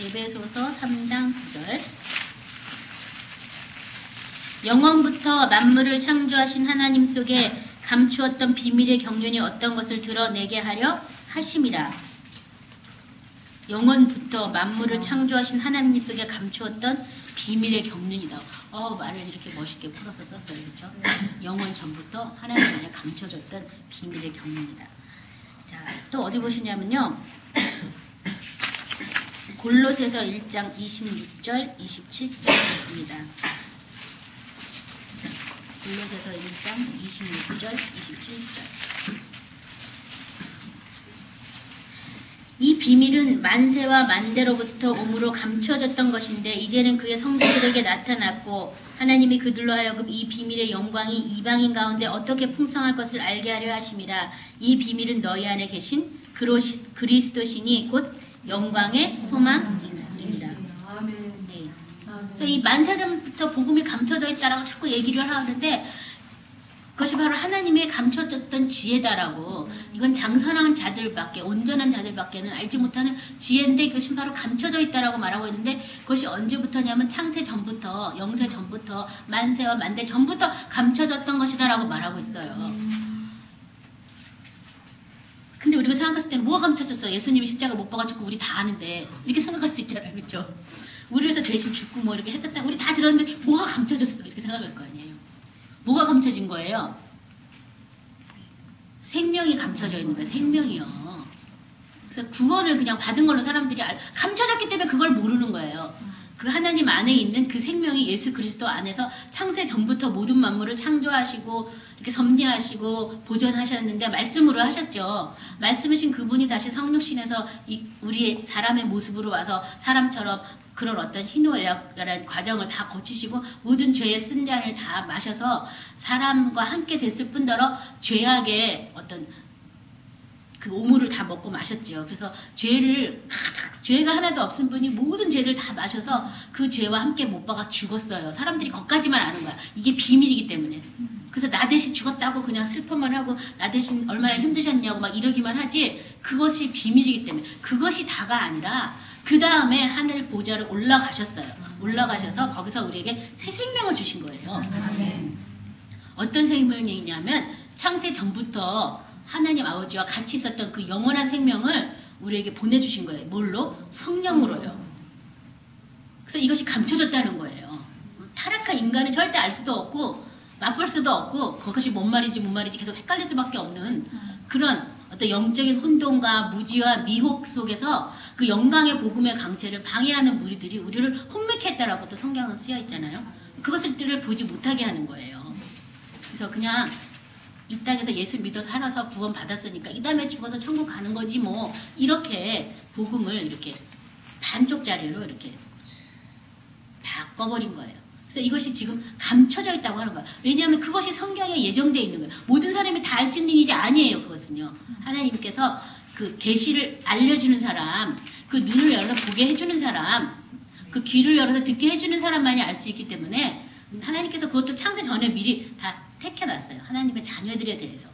에베소서 3장 9절. 영원부터 만물을 창조하신 하나님 속에 감추었던 비밀의 경륜이 어떤 것을 드러내게 하려 하심이라. 영원부터 만물을 창조하신 하나님 속에 감추었던 비밀의 경륜이다. 말을 이렇게 멋있게 풀어서 썼어요. 그렇죠? 영원 전부터 하나님 안에 감춰졌던 비밀의 경륜이다. 자, 또 어디 보시냐면요. 골로새서 1장 26절, 27절 있습니다. 골로새서 1장 26절, 27절. 이 비밀은 만세와 만대로부터 오므로 감춰졌던 것인데 이제는 그의 성도들에게 나타났고 하나님이 그들로 하여금 이 비밀의 영광이 이방인 가운데 어떻게 풍성할 것을 알게 하려 하심이라. 이 비밀은 너희 안에 계신 그리스도시니 곧 영광의 소망입니다. 네. 그래서 이 만세전부터 복음이 감춰져 있다라고 자꾸 얘기를 하는데 그것이 바로 하나님의 감춰졌던 지혜다라고. 이건 장선한 자들밖에, 온전한 자들밖에는 알지 못하는 지혜인데 그것이 바로 감춰져 있다라고 말하고 있는데 그것이 언제부터냐면 창세 전부터, 영세 전부터, 만세와 만대 전부터 감춰졌던 것이다라고 말하고 있어요. 근데 우리가 생각했을 때는 뭐가 감춰졌어? 예수님이 십자가 못 봐가지고 우리 다 아는데 이렇게 생각할 수 있잖아요. 그렇죠? 우리 위해서 대신 죽고 뭐 이렇게 했었다. 우리 다 들었는데 뭐가 감춰졌어? 이렇게 생각할 거 아니에요. 뭐가 감춰진 거예요? 생명이 감춰져 있는 거예요. 생명이요. 그래서 구원을 그냥 받은 걸로 사람들이 감춰졌기 때문에 그걸 모르는 거예요. 그 하나님 안에 있는 그 생명이 예수 그리스도 안에서 창세 전부터 모든 만물을 창조하시고 이렇게 섭리하시고 보존하셨는데 말씀으로 하셨죠. 말씀이신 그분이 다시 성육신에서 우리의 사람의 모습으로 와서 사람처럼 그런 어떤 희노애락이라는 과정을 다 거치시고 모든 죄의 쓴 잔을 다 마셔서 사람과 함께 됐을 뿐더러 죄악의 어떤 그 오물을 다 먹고 마셨죠. 그래서 죄가 하나도 없은 분이 모든 죄를 다 마셔서 그 죄와 함께 못 박아 죽었어요. 사람들이 거기까지만 아는 거야. 이게 비밀이기 때문에. 그래서 나 대신 죽었다고 그냥 슬퍼만 하고 나 대신 얼마나 힘드셨냐고 막 이러기만 하지 그것이 비밀이기 때문에. 그것이 다가 아니라 그 다음에 하늘 보좌를 올라가셨어요. 올라가셔서 거기서 우리에게 새 생명을 주신 거예요. 어떤 생명이냐면 창세 전부터 하나님 아버지와 같이 있었던 그 영원한 생명을 우리에게 보내주신 거예요. 뭘로? 성령으로요. 그래서 이것이 감춰졌다는 거예요. 타락한 인간은 절대 알 수도 없고 맛볼 수도 없고 그것이 뭔 말인지 계속 헷갈릴 수밖에 없는 그런 어떤 영적인 혼돈과 무지와 미혹 속에서 그 영광의 복음의 강체를 방해하는 무리들이 우리를 혼미케 했다라고 또 성경은 쓰여 있잖아요. 그것들을 보지 못하게 하는 거예요. 그래서 그냥 이 땅에서 예수 믿어 살아서 구원 받았으니까 이 다음에 죽어서 천국 가는 거지 뭐 이렇게 복음을 이렇게 반쪽짜리로 이렇게 바꿔버린 거예요. 그래서 이것이 지금 감춰져 있다고 하는 거예요. 왜냐하면 그것이 성경에 예정되어 있는 거예요. 모든 사람이 다 알 수 있는 일이 아니에요. 그것은요. 하나님께서 그 계시를 알려주는 사람, 그 눈을 열어서 보게 해주는 사람, 그 귀를 열어서 듣게 해주는 사람만이 알 수 있기 때문에 하나님께서 그것도 창세 전에 미리 다 택해놨어요. 하나님의 자녀들에 대해서.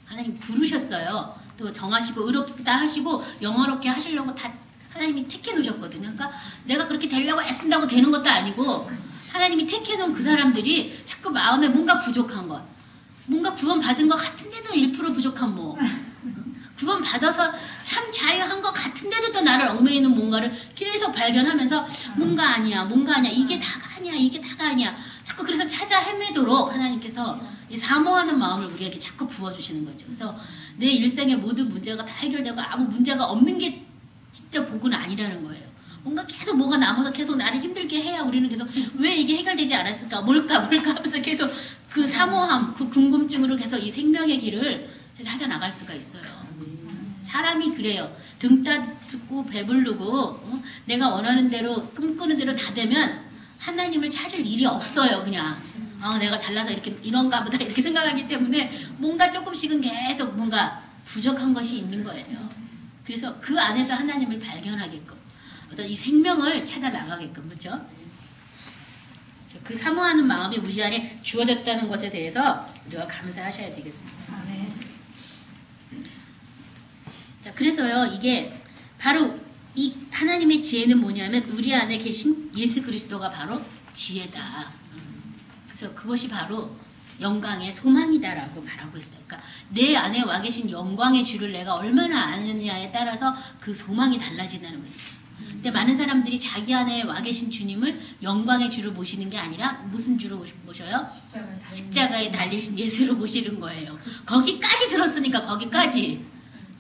하나님 부르셨어요. 또 정하시고 의롭다 하시고 영화롭게 하시려고 다 하나님이 택해놓으셨거든요. 그러니까 내가 그렇게 되려고 애쓴다고 되는 것도 아니고 하나님이 택해놓은 그 사람들이 자꾸 마음에 뭔가 부족한 것. 뭔가 구원 받은 것 같은데도 1% 부족한 뭐. 구원 받아서 참 자유한 것 같은데도 또 나를 얽매이는 뭔가를 계속 발견하면서 뭔가 아니야 이게 다가 아니야 이게 다가 아니야 자꾸 그래서 찾아 헤매도록 하나님께서 이 사모하는 마음을 우리에게 자꾸 부어주시는 거죠. 그래서 내 일생의 모든 문제가 다 해결되고 아무 문제가 없는 게 진짜 복은 아니라는 거예요. 뭔가 계속 뭐가 남아서 계속 나를 힘들게 해야 우리는 계속 왜 이게 해결되지 않았을까 뭘까 하면서 계속 그 사모함 그 궁금증으로 계속 이 생명의 길을 찾아 나갈 수가 있어요. 사람이 그래요. 등 따숩고 배부르고 내가 원하는 대로 꿈꾸는 대로 다 되면 하나님을 찾을 일이 없어요. 그냥 내가 잘나서 이런가 보다 이렇게 생각하기 때문에 뭔가 조금씩은 계속 뭔가 부족한 것이 있는 거예요. 그래서 그 안에서 하나님을 발견하게끔 어떤 이 생명을 찾아 나가게끔 그렇죠? 그 사모하는 마음이 우리 안에 주어졌다는 것에 대해서 우리가 감사하셔야 되겠습니다. 자, 그래서요, 이게 바로 이 하나님의 지혜는 뭐냐면 우리 안에 계신 예수 그리스도가 바로 지혜다. 그래서 그것이 바로 영광의 소망이다라고 말하고 있어요. 그러니까 내 안에 와 계신 영광의 주를 내가 얼마나 아느냐에 따라서 그 소망이 달라진다는 거죠. 근데 많은 사람들이 자기 안에 와 계신 주님을 영광의 주로 모시는 게 아니라 무슨 주로 모셔요? 십자가에 달리신 예수로 모시는 거예요. 거기까지 들었으니까 거기까지.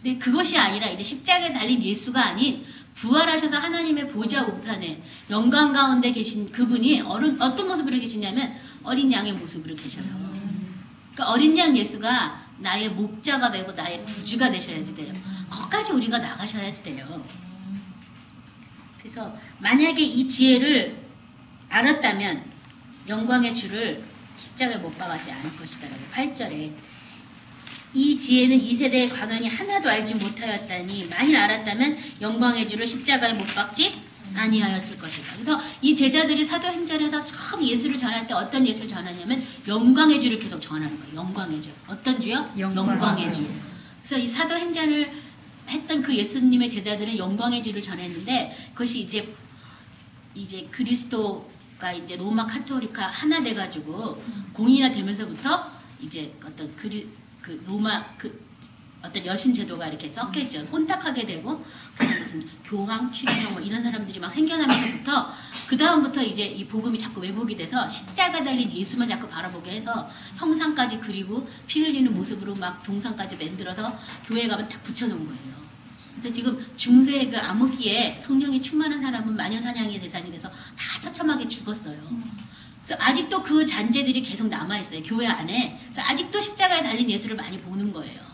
근데 그것이 아니라 이제 십자가에 달린 예수가 아닌 부활하셔서 하나님의 보좌 우편에 영광 가운데 계신 그분이 어떤 모습으로 계시냐면 어린 양의 모습으로 계셔요. 그러니까 어린 양 예수가 나의 목자가 되고 나의 구주가 되셔야지 돼요. 거기까지 우리가 나가셔야지 돼요. 그래서 만약에 이 지혜를 알았다면 영광의 주를 십자가에 못 박아지 않을 것이다라고 8절에 이 지혜는 이 세대의 관원이 하나도 알지 못하였다니 만일 알았다면 영광의 주를 십자가에 못 박지 아니하였을 것이다. 그래서 이 제자들이 사도행전에서 처음 예수를 전할 때 어떤 예수를 전하냐면 영광의 주를 계속 전하는 거예요. 영광의 주. 어떤 주요? 영광의 주. 그래서 이 사도행전을 했던 그 예수님의 제자들은 영광의 주를 전했는데 그것이 이제 그리스도가 이제 로마 카톨릭화 하나 돼가지고 공인화 되면서부터 이제 어떤 로마 어떤 여신 제도가 이렇게 섞여있죠. 혼탁하게 되고 그다음 무슨 교황, 추기경 뭐 이런 사람들이 막 생겨나면서부터 그 다음부터 이제 이 복음이 자꾸 왜곡이 돼서 십자가 달린 예수만 자꾸 바라보게 해서 형상까지 그리고 피 흘리는 모습으로 막 동상까지 만들어서 교회 가면 딱 붙여놓은 거예요. 그래서 지금 중세 그 암흑기에 성령이 충만한 사람은 마녀사냥의 대상이 돼서 다 처참하게 죽었어요. 그래서 아직도 그 잔재들이 계속 남아있어요. 교회 안에. 그래서 아직도 십자가에 달린 예수를 많이 보는 거예요.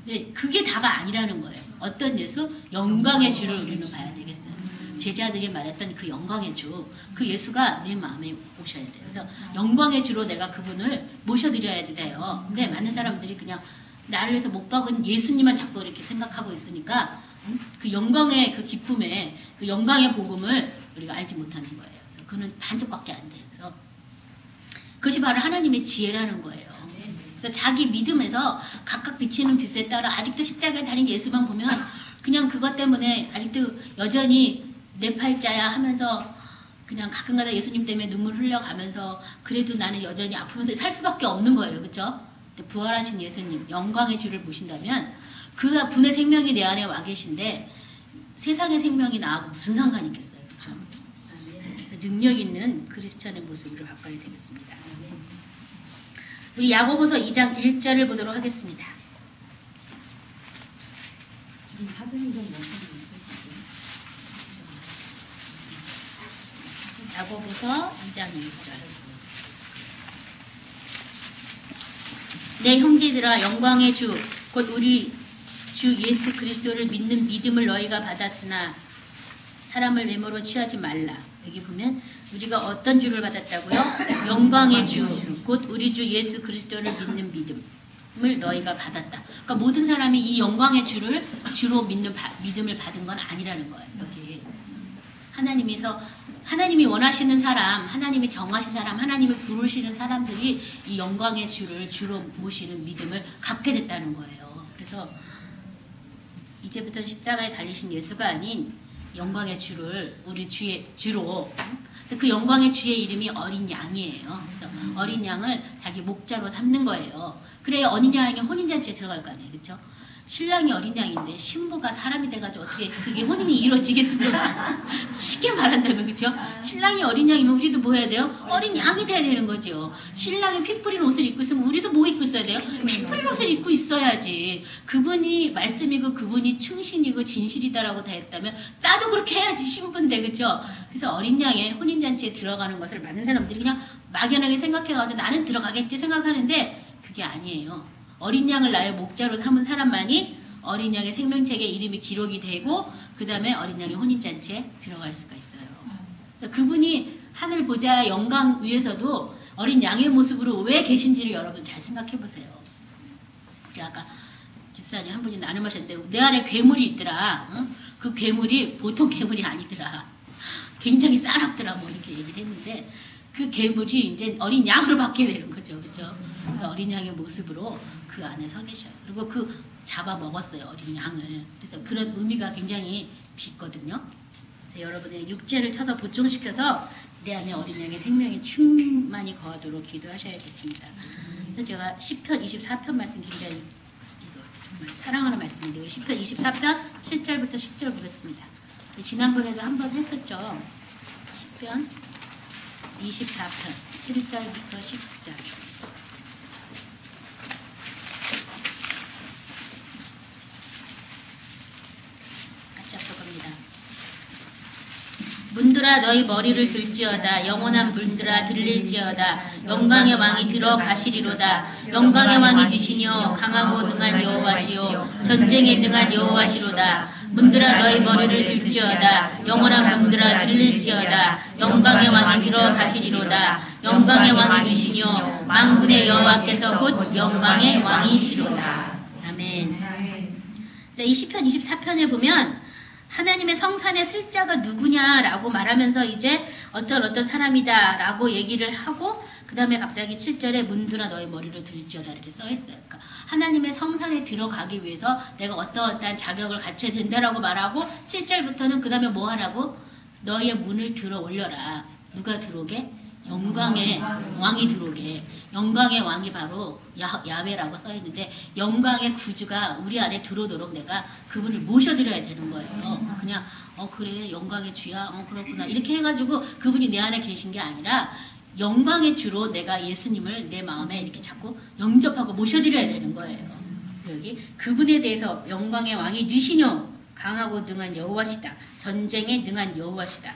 근데 그게 다가 아니라는 거예요. 어떤 예수? 영광의 주를 우리는 봐야 되겠어요. 제자들이 말했던 그 영광의 주, 그 예수가 내 마음에 오셔야 돼요. 그래서 영광의 주로 내가 그분을 모셔드려야지 돼요. 근데 많은 사람들이 그냥 나를 위해서 못 박은 예수님만 자꾸 이렇게 생각하고 있으니까 그 영광의 그 기쁨의 그 영광의 복음을 우리가 알지 못하는 거예요. 그래서 그는 반쪽밖에 안 돼요. 그래서 그것이 바로 하나님의 지혜라는 거예요. 그래서 자기 믿음에서 각각 비치는 빛에 따라 아직도 십자가에 달린 예수만 보면 그냥 그것 때문에 아직도 여전히 내 팔자야 하면서 그냥 가끔가다 예수님 때문에 눈물 흘려가면서 그래도 나는 여전히 아프면서 살 수밖에 없는 거예요. 그렇죠? 부활하신 예수님, 영광의 주를 보신다면 그 분의 생명이 내 안에 와 계신데 세상의 생명이 나하고 무슨 상관이 있겠어요. 그렇죠? 그래서 능력 있는 크리스천의 모습으로 바꿔야 되겠습니다. 우리 야고보서 2장 1절을 보도록 하겠습니다. 야고보서 2장 1절. 내 형제들아 영광의 주 곧 우리 주 예수 그리스도를 믿는 믿음을 너희가 받았으나 사람을 외모로 취하지 말라. 여기 보면 우리가 어떤 주를 받았다고요? 영광의 주 곧 우리 주 예수 그리스도를 믿는 믿음을 너희가 받았다. 그러니까 모든 사람이 이 영광의 주를 주로 믿음을 받은 건 아니라는 거예요. 여기 하나님이 원하시는 사람, 하나님이 정하신 사람, 하나님이 부르시는 사람들이 이 영광의 주를 주로 모시는 믿음을 갖게 됐다는 거예요. 그래서 이제부터는 십자가에 달리신 예수가 아닌 영광의 주를 우리 주로 그 영광의 주의 이름이 어린 양이에요. 그래서 어린 양을 자기 목자로 삼는 거예요. 그래야 어린 양이 혼인잔치에 들어갈 거 아니에요. 그렇죠? 신랑이 어린 양인데 신부가 사람이 돼가지고 어떻게 그게 혼인이 이루어지겠습니까? 쉽게 말한다면 그렇죠? 신랑이 어린 양이면 우리도 뭐 해야 돼요? 어린 양이 돼야 되는 거죠. 신랑이 피 뿌린 옷을 입고 있으면 우리도 뭐 입고 있어야 돼요? 피 뿌린 옷을 입고 있어야지. 그분이 말씀이고 그분이 충신이고 진실이다라고 다 했다면 나도 그렇게 해야지 신부인데 그렇죠? 그래서 어린 양의 혼인잔치에 들어가는 것을 많은 사람들이 그냥 막연하게 생각해가지고 나는 들어가겠지 생각하는데 그게 아니에요. 어린 양을 나의 목자로 삼은 사람만이 어린 양의 생명책에 이름이 기록이 되고 그 다음에 어린 양의 혼인잔치에 들어갈 수가 있어요. 그분이 하늘 보좌 영광 위에서도 어린 양의 모습으로 왜 계신지를 여러분 잘 생각해 보세요. 아까 집사님 한 분이 나눔하셨는데 내 안에 괴물이 있더라. 그 괴물이 보통 괴물이 아니더라. 굉장히 싸납더라 뭐 이렇게 얘기를 했는데 그 괴물이 이제 어린 양으로 바뀌게 되는 거죠. 그렇죠? 그래서 어린 양의 모습으로 그 안에 서 계셔요. 그리고 그 잡아 먹었어요. 어린 양을. 그래서 그런 의미가 굉장히 빚거든요. 그래서 여러분의 육체를 쳐서 보충시켜서 내 안에 어린 양의 생명이 충만히 거하도록 기도하셔야겠습니다. 그래서 제가 시편 24편 말씀 굉장히 이거 정말 사랑하는 말씀인데 시편 24편 7절부터 10절 보겠습니다. 지난번에도 한번 했었죠. 시편 24편 7절부터 10절. 같이 합독합니다. 문들아 너희 머리를 들지어다. 영원한 문들아 들릴지어다. 영광의 왕이 들어가시리로다. 영광의 왕이 되시뇨 강하고 능한 여호와시요 전쟁에 능한 여호와시로다. 문들아 너희 머리를 들지어다. 영원한 문들아 들릴지어다. 영광의 왕이 들어가시리로다. 영광의 왕이 되시뇨 만군의 여호와께서 곧 영광의 왕이시로다. 아멘. 이 시편 24편에 보면 하나님의 성산에 쓸 자가 누구냐라고 말하면서 이제 어떤 사람이다 라고 얘기를 하고 그 다음에 갑자기 7절에 문들아 너희 머리를 들지어다 이렇게 써있어요. 그러니까 하나님의 성산에 들어가기 위해서 내가 어떠한 자격을 갖춰야 된다라고 말하고 7절부터는 그 다음에 뭐 하라고? 너희의 문을 들어 올려라. 누가 들어오게? 영광의 왕이 들어오게. 영광의 왕이 바로 야훼라고 써있는데 영광의 구주가 우리 안에 들어오도록 내가 그분을 모셔드려야 되는 거예요. 그냥 그래 영광의 주야 그렇구나 이렇게 해가지고 그분이 내 안에 계신 게 아니라 영광의 주로 내가 예수님을 내 마음에 이렇게 자꾸 영접하고 모셔드려야 되는 거예요. 그래서 여기 그분에 대해서 영광의 왕이 누시뇨 강하고 능한 여호와시다. 전쟁에 능한 여호와시다.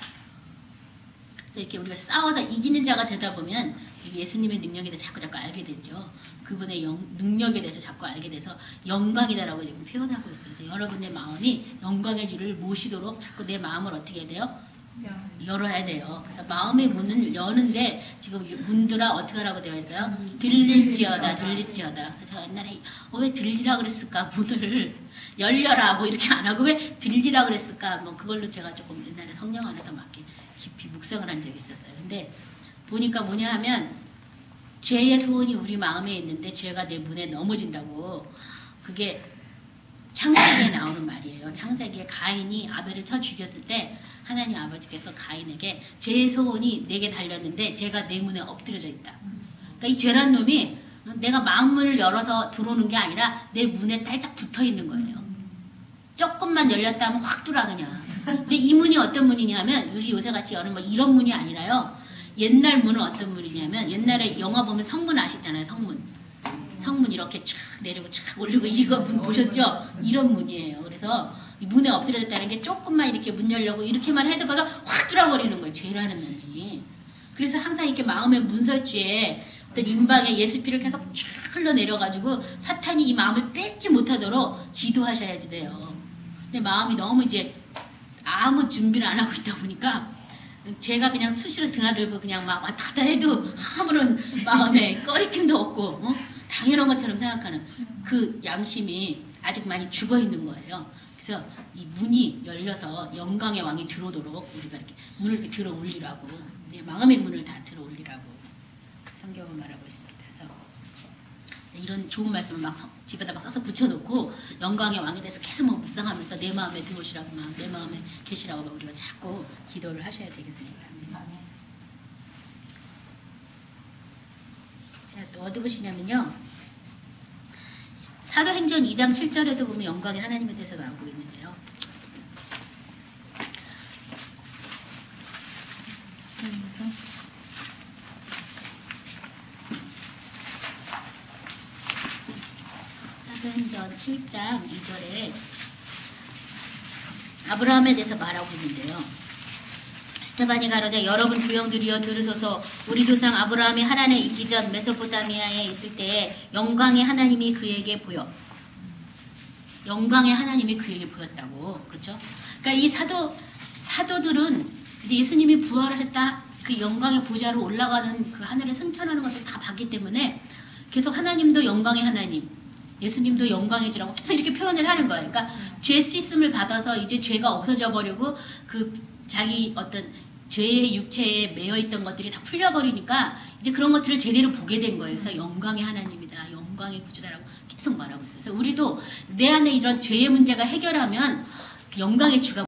이렇게 우리가 싸워서 이기는 자가 되다 보면 예수님의 능력에 대해서 자꾸 알게 되죠. 그분의 능력에 대해서 자꾸 알게 돼서 영광이다라고 지금 표현하고 있어요. 그래서 여러분의 마음이 영광의 주를 모시도록 자꾸 내 마음을 어떻게 해야 돼요? 열어야 돼요. 그래서 마음의 문을 여는데 지금 문들아 어떻게 하라고 되어 있어요? 들릴지어다. 그래서 제가 옛날에 왜 들리라 그랬을까? 문을 열려라 뭐 이렇게 안 하고 왜 들리라 그랬을까? 뭐 그걸로 제가 조금 옛날에 성령 안에서 막 깊이 묵상을 한 적이 있었어요. 근데 보니까 뭐냐 하면 죄의 소원이 우리 마음에 있는데 죄가 내 문에 넘어진다고. 그게 창세기에 나오는 말이에요. 창세기에 가인이 아벨을 쳐 죽였을 때 하나님 아버지께서 가인에게 죄의 소원이 내게 달렸는데 죄가 내 문에 엎드려져 있다. 그러니까 이 죄란 놈이 내가 마음문을 열어서 들어오는 게 아니라 내 문에 딸짝 붙어 있는 거예요. 조금만 열렸다 하면 확 뚫어 그냥. 근데 이 문이 어떤 문이냐면 우리 요새같이 여는 뭐 이런 문이 아니라요. 옛날 문은 어떤 문이냐면 옛날에 영화 보면 성문 아시잖아요. 성문 이렇게 쫙 내리고 쫙 올리고 이거 문 보셨죠? 이런 문이에요. 그래서 이 문에 엎드려졌다는 게 조금만 이렇게 문 열려고 이렇게만 해도 벌써 확 뚫어버리는 거예요. 죄라는 놈이. 그래서 항상 이렇게 마음의 문설주에 어떤 임방에 예수 피를 계속 쫙 흘러내려가지고 사탄이 이 마음을 뺏지 못하도록 기도하셔야지 돼요. 근데 마음이 너무 이제 아무 준비를 안 하고 있다 보니까 제가 그냥 수시로 드나들고 그냥 막 왔다 갔다 해도 아무런 마음에 꺼리낌도 없고 당연한 것처럼 생각하는 그 양심이 아직 많이 죽어 있는 거예요. 그래서 이 문이 열려서 영광의 왕이 들어오도록 우리가 이렇게 문을 이렇게 들어 올리라고 내 마음의 문을 다 들어 올리라고 성경은 말하고 있습니다. 그래서 이런 좋은 말씀을 막 집에다 막 써서 붙여놓고 영광의 왕에 대해서 계속 막 묵상하면서 내 마음에 들어오시라고 내 마음에 계시라고 우리가 자꾸 기도를 하셔야 되겠습니다. 자, 또 어디 보시냐면요. 사도행전 2장 7절에도 보면 영광의 하나님에 대해서 나오고 있는데요. 사도행전 7장 2절에 아브라함에 대해서 말하고 있는데요. 스테반이 가로되 여러분 두영들이여 들으소서. 우리 조상 아브라함이 하란에 있기 전 메소포타미아에 있을 때에 영광의 하나님이 그에게 보여. 영광의 하나님이 그에게 보였다고. 그렇죠? 그러니까 이 사도들은 이제 예수님이 부활하셨다 그 영광의 보좌로 올라가는 그 하늘을 승천하는 것을 다 봤기 때문에 계속 하나님도 영광의 하나님, 예수님도 영광의 주라고 계속 이렇게 표현을 하는 거예요. 그러니까 죄 씻음을 받아서 이제 죄가 없어져 버리고 그 자기 어떤 죄의 육체에 매여 있던 것들이 다 풀려버리니까 이제 그런 것들을 제대로 보게 된 거예요. 그래서 영광의 하나님이다, 영광의 구주다라고 계속 말하고 있어요. 그래서 우리도 내 안에 이런 죄의 문제가 해결하면 그 영광의 주가